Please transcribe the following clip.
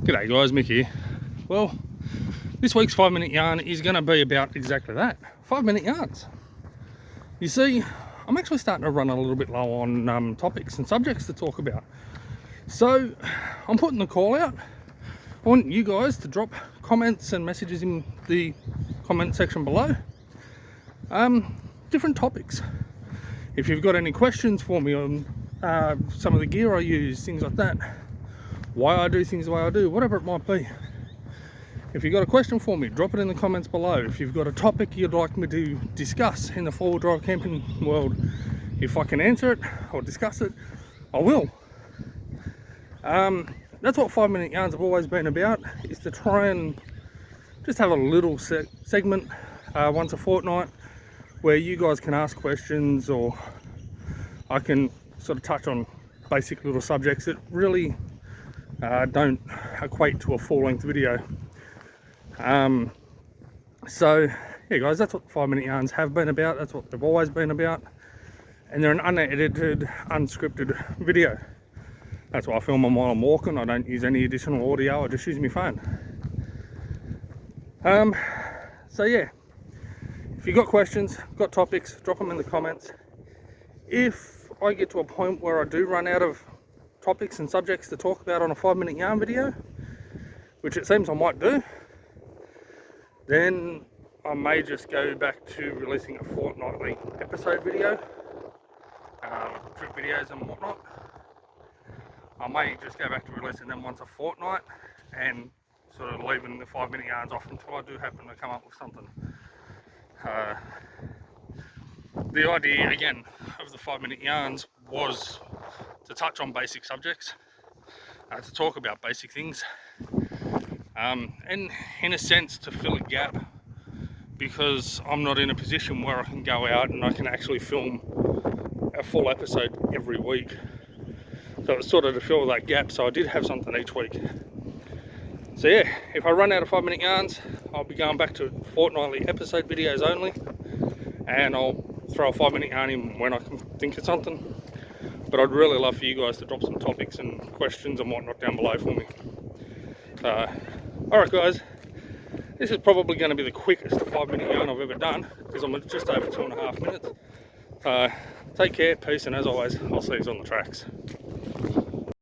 G'day guys, Mick here. Well, this week's 5-minute yarn is going to be about exactly that, 5-minute yarns. You see, I'm actually starting to run a little bit low on topics and subjects to talk about. So, I'm putting the call out. I want you guys to drop comments and messages in the comment section below. Different topics. If you've got any questions for me on some of the gear I use, things like that, why I do things the way I do, whatever it might be. If you've got a question for me, drop it in the comments below. If you've got a topic you'd like me to discuss in the 4-wheel drive camping world, if I can answer it or discuss it, I will. That's what 5-minute yarns have always been about, is to try and just have a little segment once a fortnight where you guys can ask questions, or I can sort of touch on basic little subjects that really don't equate to a full-length video. So yeah guys, that's what 5-minute yarns have been about. That's what they've always been about, and they're an unedited, unscripted video. That's why I film them while I'm walking. I don't use any additional audio, I just use my phone. So yeah, if you've got questions, got topics, drop them in the comments. If I get to a point where I do run out of topics and subjects to talk about on a 5-minute yarn video, which it seems I might do, then I may just go back to releasing a fortnightly episode video, trip videos and whatnot. I may just go back to releasing them once a fortnight and sort of leaving the 5-minute yarns off until I do happen to come up with something. The idea again of the 5-minute yarns was to touch on basic subjects, to talk about basic things, and in a sense to fill a gap, because I'm not in a position where I can go out and I can actually film a full episode every week. So it was sort of to fill that gap, so I did have something each week. So yeah, if I run out of 5-minute yarns, I'll be going back to fortnightly episode videos only, and I'll throw a 5-minute yarn in when I can think of something. But I'd really love for you guys to drop some topics and questions and whatnot down below for me. Alright guys, this is probably going to be the quickest 5-minute yarn I've ever done, because I'm at just over 2.5 minutes. Take care, peace, and as always, I'll see you on the tracks.